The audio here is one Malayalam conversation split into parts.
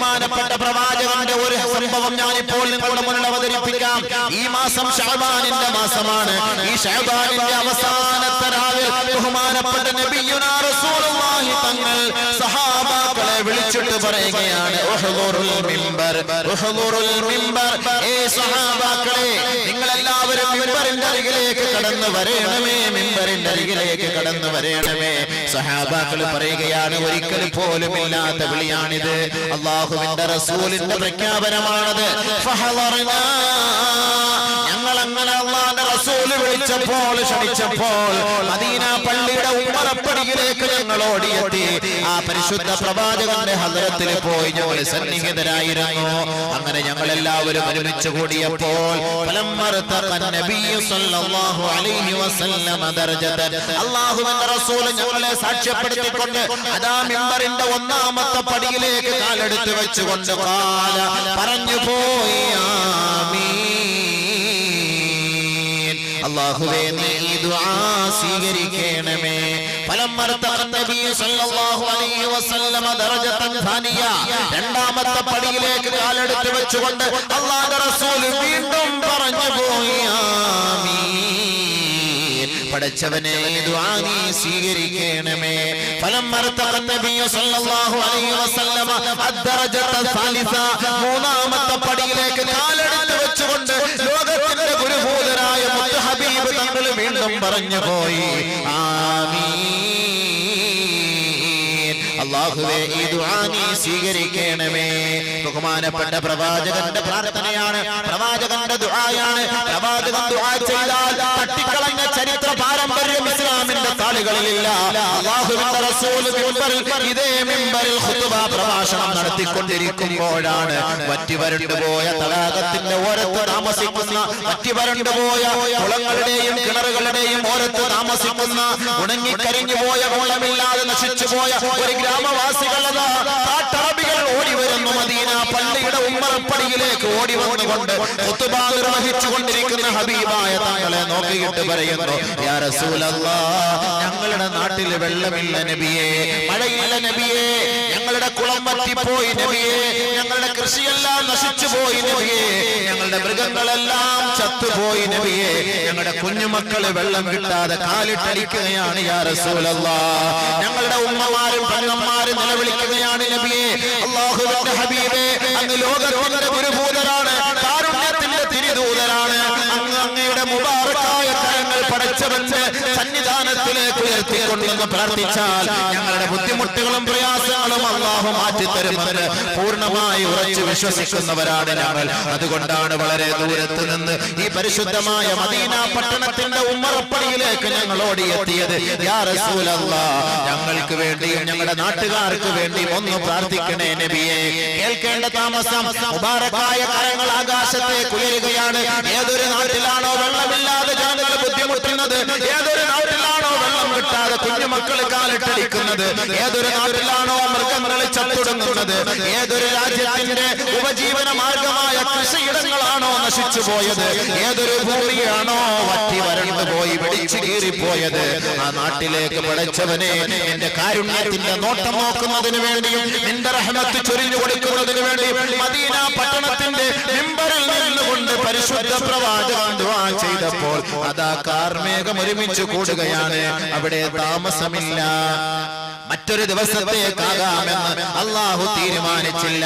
ബഹുമാനപ്പെട്ട പ്രവാചകന്റെ ഒരു സംഭവം ഞാനിപ്പോൾ നിങ്ങളുടെ മുന്നിൽ അവതരിപ്പിക്കാം. ഈ മാസം ശഅബാനിന്റെ മാസമാണ്. ഈ ശഅബാനിന്റെ അവസാനത്തെ രാവിൽ ബഹുമാനപ്പെട്ട നബിയുനാ റസൂലുള്ളാഹി തങ്ങൾ സഹാബാക്കളെ വിളിച്ചിട്ട് പറയുകയാണ്, ഉഹ്ദുറുൽ മിമ്പർ, ഉഹ്ദുറുൽ മിമ്പർ. ഏ സഹാബാക്കളെ, നിങ്ങൾ എല്ലാവരും മിമ്പറിന്റെ അരികിലേക്ക് കടന്നു വരേണമേ, മിമ്പറിന്റെ അരികിലേക്ക് കടന്നു വരേണമേ. സഹാബാക്കൾ പറയുകയാണ്, ഒരിക്കൽ പോലും ഇല്ലാത്ത വിളിയാണിത്, അല്ലാഹുവിന്റെ റസൂലിന്റെ പ്രഖ്യാപനമാണത്. ഫഹളർനാ, ഞങ്ങൾ അങ്ങനെ അല്ലാഹുവിന്റെ റസൂൽ വിളിച്ചപ്പോൾ, ക്ഷണിച്ചപ്പോൾ മദീന പള്ളിയുടെ ഉമ്മറപ്പടിയിലേക്ക് ഞങ്ങൾ ഓടിയെത്തി. ആ പരിശുദ്ധ പ്രവാചകന്റെ ഹദ്റത്തിൽ പോയി ഞങ്ങൾ സന്നിഹിതരായിരുന്നു. അങ്ങനെ ഞങ്ങൾ എല്ലാവരും ഒരുമിച്ച് കൂടിയപ്പോൾ അല്ലാഹുവിന്റെ റസൂൽ ഞങ്ങളെ സാക്ഷ്യപ്പെടുത്തിക്കൊണ്ട് അതാ മിമ്പറിന്റെ ഒന്നാമത്തെ പടിയിലേക്ക് കാലെടുത്ത് വെച്ചുകൊണ്ട് പറഞ്ഞു പോയി, ആമീൻ, അല്ലാഹുവേ നീ ഈ ദുആ സ്വീകരിക്കണമേ. രണ്ടാമത്തെ പടിയിലേക്ക് കാലെടുത്ത് വെച്ചുകൊണ്ട് അല്ലാഹുവിന്റെ റസൂൽ വീണ്ടും പറഞ്ഞു പോയി, ആമീൻ, പടച്ചവനെ ദുആ നീ സ്വീകരിക്കണമേ. മൂന്നാമത്തെ പടിയിലേക്ക് കാലെടുത്ത് വെച്ചുകൊണ്ട് ലോകത്തിന്റെ ഗുരുഭൂതരായ മുത്ത് ഹബീബ് തങ്ങൾ വീണ്ടും പറഞ്ഞു പോയി, ആമീൻ, അല്ലാഹുവേ ഈ ദുആ നീ സ്വീകരിക്കണമേ. ബഹുമാനപ്പെട്ട പ്രവാചകന്റെ പ്രാർത്ഥനയാണ്, പ്രവാചകന്റെ ദുആയാണ്. പ്രവാചകൻ ദുആ ചെയ്താൽ തട്ടിക്കളഞ്ഞ ചരിത്ര പാരമ്പര്യം ഇസ്ലാമിന്റെ താളുകളിലില്ല. അല്ലാഹുവിന്റെ റസൂൽ ഇതേ മിമ്പറിൽ ഖുതുബ പ്രഭാഷണം നടത്തിക്കൊണ്ടിരിക്കുമ്പോഴാണ് വറ്റിവരണ്ടുപോയ തടാകത്തിന്റെ ഓരത്ത് താമസിക്കുന്ന, വറ്റിവരണ്ടുപോയ കുളങ്ങളുടെയും കിണറുകളുടെയും ഓരത്ത് താമസിക്കുന്ന, ഉണങ്ങിക്കരിഞ്ഞുപോയ, വെള്ളമില്ലാതെ നശിച്ചുപോയ ഒരു ഗ്രാമവാസികളത് കാട്ടറബികൾ ഓടി വരുന്നു. മദീന പള്ളിയുടെ ഉമ്മറപ്പടിയിലേക്ക് ഓടി വന്നുകൊണ്ട് ഖുതുബ നിർവഹിച്ചുകൊണ്ടിരിക്കുന്ന ഹബീബായ തങ്ങളെ നോക്കിയിട്ട് പറയുന്നു, യാ റസൂലല്ലാഹ്, ഞങ്ങളുടെ നാട്ടിൽ വെള്ളമില്ല നബിയേ, മഴയില്ല നബിയേ, ഞങ്ങളുടെ കുളം വറ്റിപ്പോയി നബിയേ, ഞങ്ങളുടെ കൃഷിയെല്ലാം നശിച്ചുപോയി നബിയേ, ഞങ്ങളുടെ മൃഗങ്ങളെല്ലാം ചത്തുപോയി നബിയേ, ഞങ്ങളുടെ കുഞ്ഞുമക്കള് വെള്ളം കിട്ടാതെ കാലിട്ടടിക്കുകയാണ് യാ റസൂലല്ലാഹ്, ഞങ്ങളുടെ ഉമ്മമാരും പെങ്ങന്മാരും നിലവിളിക്കുകയാണ് നബിയേ. അല്ലാഹുവിന്റെ ഹബീബേ, അങ്ങ് ലോകത്തിന്റെ ഗുരുഭൂതരാണ്, കാരുണ്യത്തിന്റെ തിരിദൂതരാണ്. അങ്ങയുടെ മുബാറക്കായ കരങ്ങൾ പടച്ചവന്റെ സന്നിധാനത്തിലേക്ക് ഉയർത്തിക്കൊണ്ടെന്ന് പ്രാർത്ഥിച്ചാൽ ഞങ്ങളുടെ ബുദ്ധിമുട്ടുകളും പ്രയാസങ്ങളും അല്ലാഹു മാറ്റിത്തരുമെന്ന് പൂർണ്ണമായി ഉറച്ചു വിശ്വസിക്കുന്നവരാണ് ഞങ്ങൾ. അതുകൊണ്ടാണ് വളരെ ദൂരത്ത് നിന്ന് ഈ പരിശുദ്ധമായ മദീന പട്ടണത്തിന്റെ ഉമ്മറപ്പടിയിലേക്ക് ഞങ്ങൾ ഓടിയെത്തിയത്. യാ റസൂലല്ലാഹ്, ഞങ്ങൾക്ക് വേണ്ടിയും ഞങ്ങളുടെ നാട്ടുകാർക്ക് വേണ്ടിയും ഒന്ന് പ്രാർത്ഥിക്കണേ നബിയെ. കേൾക്കേണ്ട താമസം മുബാറക്കായ കരങ്ങൾ ആകാശത്തേക്ക് ഉയരുകയാണ്. ഏതൊരു നാട്ടിലാണോ വെള്ളമില്ലാതെ ജനങ്ങൾ ബുദ്ധിമുട്ടുന്നത്, ഏതൊരു നാട്ടിലാണോ വെള്ളം കിട്ടാതെ കുഞ്ഞുമക്കള് കാലിട്ടടിക്കുന്നത്, ഏതൊരു നാട്ടിലാണോ മൃഗങ്ങളിൽ ചത്തൊടുങ്ങുന്നത്, ഏതൊരു രാജ്യത്തിന്റെ ഉപജീവന മാർഗമായ കൃഷിയിടങ്ങളാണോ നശിച്ചു പോയത്, ഏതൊരു ഭൂമിയാണോ വറ്റി വരണ്ടു പോയി വെടിച്ചു കീറിപ്പോയത്, ആ നാട്ടിലേക്ക് പടച്ചവനെ എന്റെ കാരുണ്യത്തിന്റെ നോട്ടം നോക്കുന്നതിന് വേണ്ടിയും നിന്റെ റഹ്മത്ത് ചൊരിഞ്ഞു കൊടുക്കുന്നതിന് വേണ്ടിയും മദീന പട്ടണത്തിന്റെ മിമ്പറിൽ നിന്നുകൊണ്ട് പരിശുദ്ധ പ്രവാചകൻ ദുആ ചെയ്തപ്പോൾ അതാ കാർമേഘം ഒരുമിച്ച് കൂടുകയാണ്. അവിടെ താമസമില്ല, മറ്റൊരു ദിവസത്തേക്കാകാമെന്ന് അല്ലാഹു തീരുമാനിച്ചില്ല.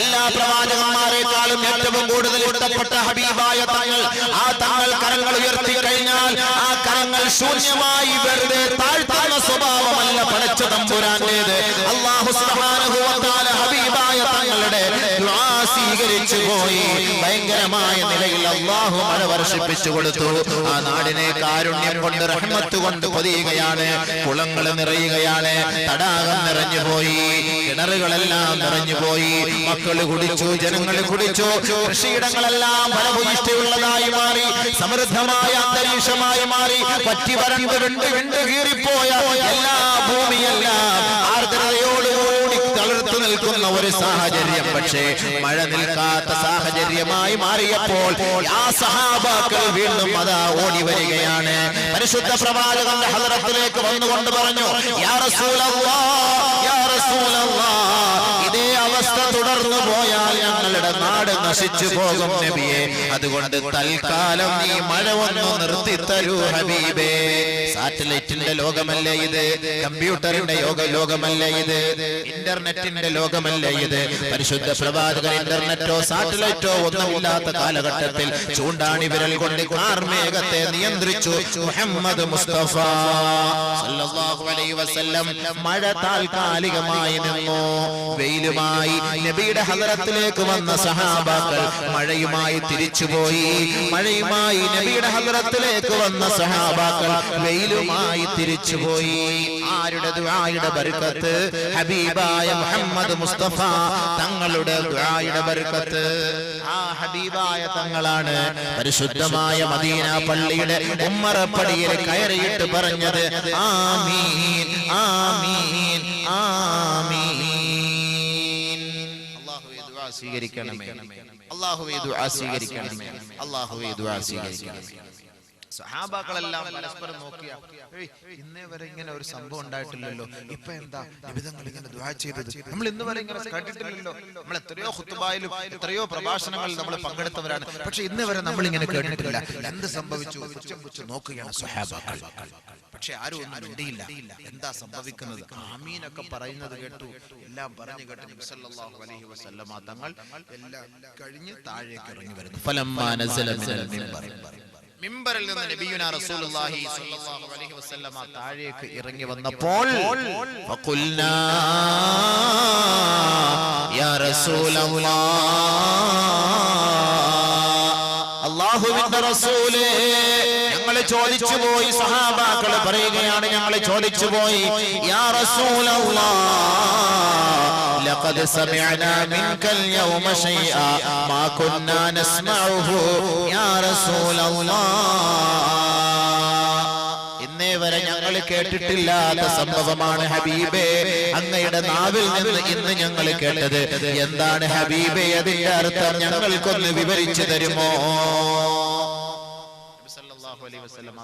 എല്ലാ പ്രവാചകന്മാരെക്കാളും ഏറ്റവും കൂടുതൽ ഇഷ്ടപ്പെട്ട ഹബീബായ തങ്ങൾ, ആ തങ്ങൾ കരങ്ങൾ ഉയർത്തി കഴിഞ്ഞാൽ ആ കരങ്ങൾ ശൂന്യമായി വെറുതെ താഴ്ത്തുന്ന സ്വഭാവമല്ല പടച്ച തമ്പുരാന്റേത്. അല്ലാഹു സുബ്ഹാനഹു വ തആല ഹബീബായ തങ്ങളുടെ ദുആ സ്വീകരിച്ചു പോയി. ഭയങ്കരമായ നിലയിൽ അല്ലാഹു മഴ വർഷിപ്പിച്ചു കൊടുത്തു. ആ നാടിനെ കാരുണ്യം കൊണ്ട് റഹ്മത്ത് കൊണ്ട് പൊതിയുകയാണ്. കുളങ്ങൾ നിറയുകയാണ്, തടാകം നിറഞ്ഞുപോയി, കിണറുകളെല്ലാം നിറഞ്ഞുപോയി. മക്കള് കുടിച്ചു, ജനങ്ങൾ കുടിച്ചു, കൃഷിയിടങ്ങളെല്ലാം ഫലഭൂയിഷ്ഠിയുള്ളതായി മാറി, സമൃദ്ധമായ അന്തരീക്ഷമായി മാറി. പറ്റി വരണ്ട് വിണ്ട് കീറിപ്പോയ എല്ലാ ഭൂമിയെല്ലാം ആർദ്രതയോടുകൂടി തളർത്തു നിൽക്കുന്ന ഒരു സാഹചര്യം. പക്ഷേ മഴ നിൽക്കാത്ത സാഹചര്യമായി മാറിയപ്പോൾ ആ സഹാബാക്കൾ വീണ്ടും അതാ ഓടി വരികയാണ്. പരിശുദ്ധ പ്രവാചകന്റെ ഹദറത്തിലേക്ക് വന്നുകൊണ്ട് പറഞ്ഞു, യാ റസൂലല്ലാഹ്, യാ റസൂലല്ലാഹ്, ഇതേ അവസ്ഥ തുടർന്നു പോയാൽ ഞങ്ങളുടെ നാട് നശിച്ചു പോകും നബിയെ. അതുകൊണ്ട് തൽക്കാലം ഈ മഴ ഒന്ന് നിർത്തി തരൂ ഹബീബേ. സാറ്റലൈറ്റിന്റെ ലോകമല്ലേ ഇത്? കമ്പ്യൂട്ടറിന്റെ ലോകമല്ലേ ഇത്? ഇന്റർനെറ്റിന്റെ ലോകമല്ലേ ഇത്? പരിശുദ്ധ പ്രവാചകൻ ഇന്റർനെറ്റോ സാറ്റലൈറ്റോ ഒന്നുമില്ലാത്ത കാലഘട്ടത്തിൽ ചൂണ്ടാണി വിരൽ കൊണ്ട് കാർമേഘത്തെ നിയന്ത്രിച്ചു മുഹമ്മദ് മുസ്തഫ സല്ലല്ലാഹു അലൈഹി വസല്ലം. മഴ താൽക്കാലികമായി നിന്നു. വെയിലുമായി നബിയുടെ ഹദറത്തിലേക്ക് വന്ന സഹാബാക്കൾ മഴയുമായി തിരിച്ചുപോയി. മഴയുമായി നബിയുടെ ഹദറത്തിലേക്ക് വന്ന സഹാബാക്കൾ വെയിലുമായി തിരിച്ചുപോയി. ആരുടെ ദുആയുടെ ബർക്കത്ത്? ഹബീബായ മുഹമ്മദ് മുസ്തഫ തങ്ങളുടെ ദുആയുടെ ബർക്കത്ത്. ആ ഹബീബായ തങ്ങളാണ് പരിശുദ്ധമായ മദീന പള്ളിയുടെ ഉമ്മറപ്പടിയിൽ കയറിയിട്ട് പറഞ്ഞത്, ആമീൻ ആമീൻ ആമീൻ. അല്ലാഹുവേ ദുആ സ്വീകരിക്കണമേ, അല്ലാഹുവേ ദുആ സ്വീകരിക്കണമേ, അല്ലാഹുവേ ദുആ സ്വീകരിക്കണമേ. സഹാബാക്കളെല്ലാം പരസ്പരം നോക്കിയ, ഇന്നേ വരെ ഇങ്ങനെ ഒരു സംഭവം ഉണ്ടായിട്ടില്ലല്ലോ, ഇപ്പൊ എന്താ നിബിധങ്ങൾ ഇങ്ങനെ ദുആ ചെയ്തത്? നമ്മൾ ഇന്ന് വരെ ഇങ്ങനെ കേട്ടിട്ടില്ലല്ലോ. നമ്മൾ എത്രയോ ഖുത്ബായിലും എത്രയോ പ്രഭാഷണങ്ങളിൽ നമ്മൾ പങ്കെടുത്തവരാണ്, പക്ഷെ ഇന്ന് വരെ നമ്മൾ ഇങ്ങനെ കേട്ടിട്ടില്ല. എന്ത് സംഭവിച്ചു? പുച്ഛം നോക്കുകയാണ് സഹാബാക്കൾ. പക്ഷെ ആരും ഒന്നും മിണ്ടിയില്ല. എന്താ സംഭവിക്കുന്നത്? ആമീനൊക്കെ പറയുന്നത് കേട്ടു. എല്ലാം പറഞ്ഞു കേട്ട് നബി സല്ലല്ലാഹു അലൈഹി വസല്ലമ തങ്ങൾ എല്ലാം കഴിഞ്ഞ് താഴേക്ക് ഇറങ്ങി വരുന്നു. ഫലമ്മാ നസല മിനൽ മിൻബർ, മിമ്പറിൽ നിന്ന് നബിയുനാ റസൂലുള്ളാഹി സ്വല്ലല്ലാഹു അലൈഹി വസല്ലമ താഴേക്ക് ഇറങ്ങി വന്നപ്പോൾ ഫഖുൽനാ യാ റസൂലല്ലാഹ്, അല്ലാഹുവിന്റെ റസൂലേ, ഞങ്ങൾ ചോദിച്ചു പോയി. സഹാബാക്കൾ പറയുകയാണ്, ഞങ്ങൾ ചോദിച്ചു പോയി, യാ റസൂലല്ലാഹ്, ലഖദ് സമിഅനാ മിൻകൽ യൗമ ശൈആ മാ കുന്നാ നസ്മഉഹു യാ റസൂലല്ലാഹ്. ഇന്നേ വരെ ഞങ്ങൾ കേട്ടിട്ടില്ലാത്ത സംഭവമാണ് ഹബീബേ, അങ്ങയുടെ നാവിൽ നിന്ന് ഇന്ന് ഞങ്ങൾ കേട്ടത്. എന്താണ് ഹബീബേ അതിന്റെ അർത്ഥം? ഞങ്ങൾക്കൊന്ന് വിവരിച്ചു തരുമോ?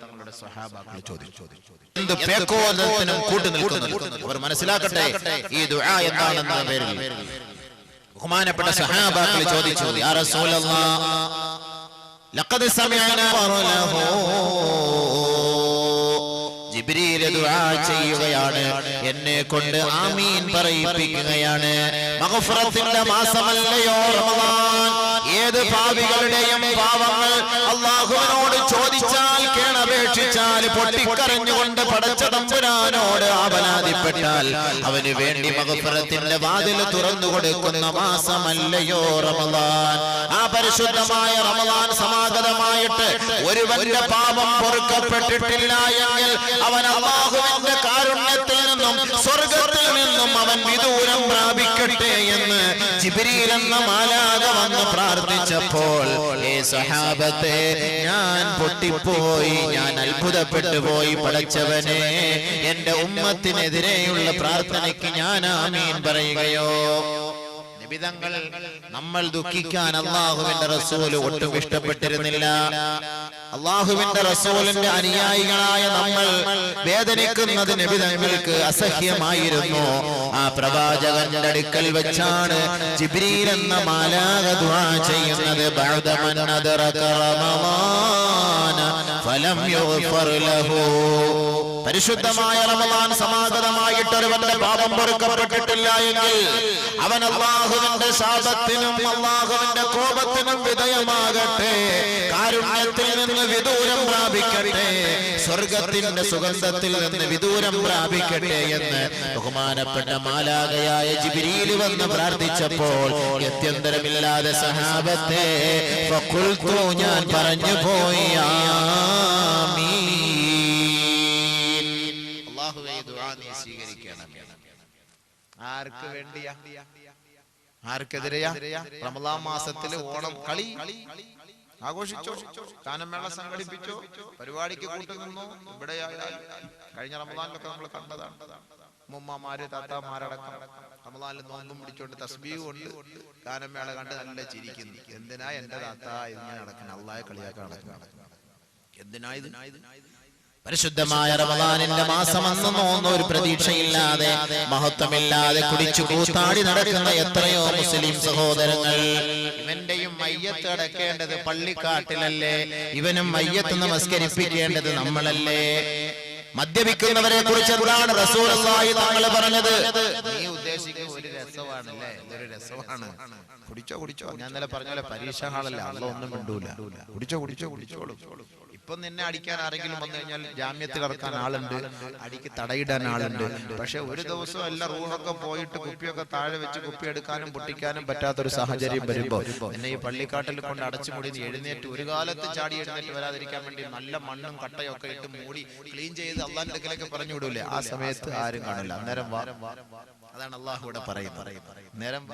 തങ്ങളുടെ സ്വഹാബാക്കൾ ചോദിച്ചു. എന്ത് പേക്കോലത്തിനും കൂട്ടുനിൽക്കുന്നു അവർ മനസ്സിലാക്കട്ടെ ഈ ദുആ എന്താണെന്ന പേരിൽ. ബഹുമാനപ്പെട്ട സ്വഹാബാക്കൾ ചോദിച്ചു, യാ റസൂലല്ലാഹ്, ലഖദ് സമിഅനാ ഖറലഹു. ജിബ്രീൽ ദുആ ചെയ്യുകയാണ്, എന്നെ കൊണ്ട് ആമീൻ പറയിപ്പിക്കുകയാണ്. മഗ്ഫിറത്തിന്റെ മാസമല്ലയോ റമദാൻ? ഏത് പാപികളുടെയും പാവങ്ങൾ അല്ലാഹുവിനോട് ചോദിച്ചാൽ, കേണപേക്ഷിച്ചാൽ, പൊട്ടിക്കരഞ്ഞുകൊണ്ട് പടച്ച തമ്പുരാനോട് ആവലാതിപ്പെട്ടാൽ അവന് വേണ്ടി മഗ്ഫിറത്തിന്റെ വാതിൽ തുറന്നു കൊടുക്കുന്ന മാസമല്ലയോ റമദാൻ? ആ പരിശുദ്ധമായ റമദാൻ സമാഗതമായിട്ട് ഒരുവന്റെ പാപം പൊറുക്കപ്പെട്ടിട്ടില്ല എങ്കിൽ അവൻ അല്ലാഹുവിന്റെ കാരുണ്യത്തിൽ നിന്നും സ്വർഗ്ഗത്തിൽ നിന്നും അവൻ വിദൂരം പ്രാപിക്കട്ടെ എന്ന് ജിബ്രീൽ എന്ന മാലാഖ വന്ന് പ്രാർത്ഥിച്ചപ്പോൾ, ഏ സഹാബത്തെ, ഞാൻ പൊട്ടിപ്പോയി, ഞാൻ അത്ഭുതപ്പെട്ടു പോയി. പടച്ചവനെ, എന്റെ ഉമ്മത്തിനെതിരെയുള്ള പ്രാർത്ഥനയ്ക്ക് ഞാൻ ആമീൻ പറയുകയോ? വിധങ്ങൾ നമ്മൾ ദുഃഖിക്കാൻ അല്ലാഹുവിന്റെ റസൂൽ ഒട്ടും ഇഷ്ടപ്പെട്ടിരുന്നില്ല. അല്ലാഹുവിന്റെ റസൂലിന്റെ അനുയായികളായ നമ്മൾ വേദനിക്കുന്നത് നബിതങ്ങൾക്ക് അസഹ്യമായിരുന്നു. ആ പ്രവാചകന്റെ അടുക്കൽ വെച്ചാണ് ജിബ്രീൽ എന്ന മാലാഖ ദുആ ചെയ്യുന്നത്, ബഅദമൻ അദറക റമളാന ഫലം യുഗ്ഫർ ലഹു. പരിശുദ്ധമായ റമളാൻ സമാഗതമായിട്ട് ഒരുവന്റെ പാപം പൊറുക്കപ്പെട്ടിട്ടില്ല എങ്കിൽ അവൻ അല്ലാഹുവിന്റെ ശാപത്തിനും അല്ലാഹുവിന്റെ കോപത്തിനും വിധേയമാകട്ടെ, കാരുണ്യത്തിൽ നിന്ന് വിദൂരം പ്രാപിക്കട്ടെ, സ്വർഗത്തിന്റെ സുഗന്ധത്തിൽ നിന്ന് വിദൂരം പ്രാപിക്കട്ടെ എന്ന് ബഹുമാനപ്പെട്ട മാലാഖയായ ജിബ്രീൽ വന്ന് പ്രാർത്ഥിച്ചപ്പോൾ ഗത്യന്തരമില്ലാതെ സഹാബത്തെ ഫഖുൽതു, ഞാൻ പറഞ്ഞു പോയി, ആമീൻ. അല്ലാഹുവേ ദുആ നീ സ്വീകരിക്കണമേ. ആർക്ക് വേണ്ടിയാ? ആർക്കെതിരെയാ? റമളാൻ മാസത്തില് ഓണം കളി ആഘോഷിച്ചോ, ഗാനമേള സംഘടിപ്പിച്ചോ, പരിപാടിക്ക് കൂട്ടുനിന്നോ? ഇവിടെ കഴിഞ്ഞ റമളാനിലൊക്കെ നമ്മൾ കണ്ടതാണ്. ഉമ്മമാര് താത്താമാരടക്കം റമദാനിൽ നോമ്പും പിടിച്ചോണ്ട് തസ്ബീഹ് കൊണ്ട് ഗാനമേള കണ്ട് നല്ല ചിരിക്കുന്നു. എന്തിനാ എന്റെ താത്ത ഇങ്ങനെ നടക്കണം, അള്ളാഹെ കളിയാക്കാൻ നടക്കണം? എന്തിനാ ഇത്? പരിശുദ്ധമായ റമദാനിന്റെ മാസം അന്ന് ഒരു പ്രതീക്ഷയില്ലാതെ മഹത്വമില്ലാതെ കുടിച്ചു കൂത്താടി നടക്കുന്ന എത്രയോ മുസ്ലിം സഹോദരങ്ങൾ. ഇവന്റെയും മയ്യത്ത് അടക്കേണ്ടത് പള്ളിക്കാട്ടിലല്ലേ? ഇവനും മയ്യത്ത് നമസ്കരിപ്പിക്കേണ്ടത് നമ്മളല്ലേ? മദ്യപിക്കുന്നവരെ കുറിച്ച് എന്താണ് റസൂലുള്ളാഹി തങ്ങൾ പറഞ്ഞത്? നീ ഉദ്ദേശിക്കുന്ന ഒരു രസമാണല്ലേ? ഇതൊരു രസമാണ്. കുടിച്ചോ കുടിച്ചോ. ഞാൻ ഇന്നലെ പറഞ്ഞ പോലെ പരീക്ഷ ഹാളല്ല, അള്ള ഒന്നും മിണ്ടൂല. കുടിച്ചോ കുടിച്ചോ കുടിച്ചോളൂ. ഇപ്പൊ നിന്നെ അടിക്കാൻ ആരെങ്കിലും വന്നു കഴിഞ്ഞാൽ ജാമ്യത്തിൽ ഇറക്കാൻ ആളുണ്ട്, അടിക്ക് തടയിടാൻ ആളുണ്ട്. പക്ഷെ ഒരു ദിവസം എല്ലാ റൂമൊക്കെ പോയിട്ട് കുപ്പിയൊക്കെ താഴെ വെച്ച് കുപ്പി എടുക്കാനും പൊട്ടിക്കാനും പറ്റാത്തൊരു സാഹചര്യം വരുമ്പോ എന്നെ ഈ പള്ളിക്കാട്ടിൽ കൊണ്ട് അടച്ചുമൂടി എഴുന്നേറ്റ് ഒരു കാലത്ത് ചാടി എഴുന്നേറ്റ് വരാതിരിക്കാൻ വേണ്ടി നല്ല മണ്ണും കട്ടയൊക്കെ ഇട്ട് മൂടി ക്ലീൻ ചെയ്ത് അള്ളാന്റെ അടുക്കലേക്ക് പറഞ്ഞു വിടൂലേ? ആ സമയത്ത് ആരും കാണില്ല. അന്നേരം അതാണ് അള്ളാഹു ഇവിടെ പറയുന്നത്. നേരം